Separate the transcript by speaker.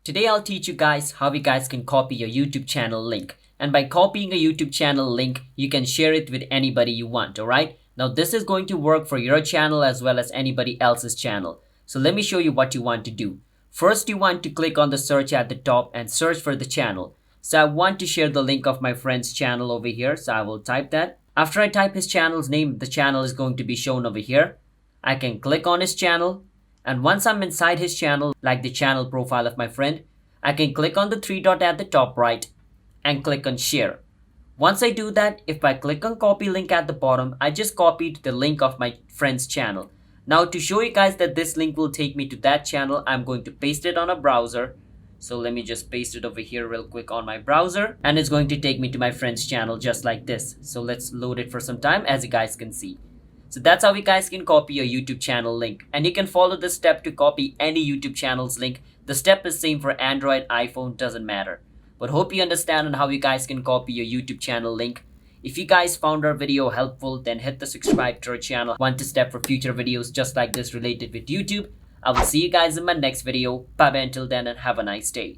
Speaker 1: Today I'll teach you guys how you guys can copy your YouTube channel link. And by copying a YouTube channel link, you can share it with anybody you want, alright? Now this is going to work for your channel as well as anybody else's channel. So let me show you what you want to do. First, you want to click on the search at the top and search for the channel. So I want to share the link of my friend's channel over here. So I will type that. After I type his channel's name, the channel is going to be shown over here. I can click on his channel. And once I'm inside his channel, like the channel profile of my friend, I can click on the three dot at the top right and click on share. Once I do that, if I click on copy link at the bottom, I just copied the link of my friend's channel. Now to show you guys that this link will take me to that channel, I'm going to paste it on a browser. So let me just paste it over here real quick on my browser, and it's going to take me to my friend's channel just like this. So let's load it for some time, as you guys can see. So that's how you guys can copy your YouTube channel link, and you can follow this step to copy any YouTube channel's link. The step is same for Android, iPhone, doesn't matter. But hope you understand on how you guys can copy your YouTube channel link. If you guys found our video helpful, then hit the subscribe to our channel. Want to step for future videos just like this related with YouTube. I will see you guys in my next video. Bye bye until then, and have a nice day.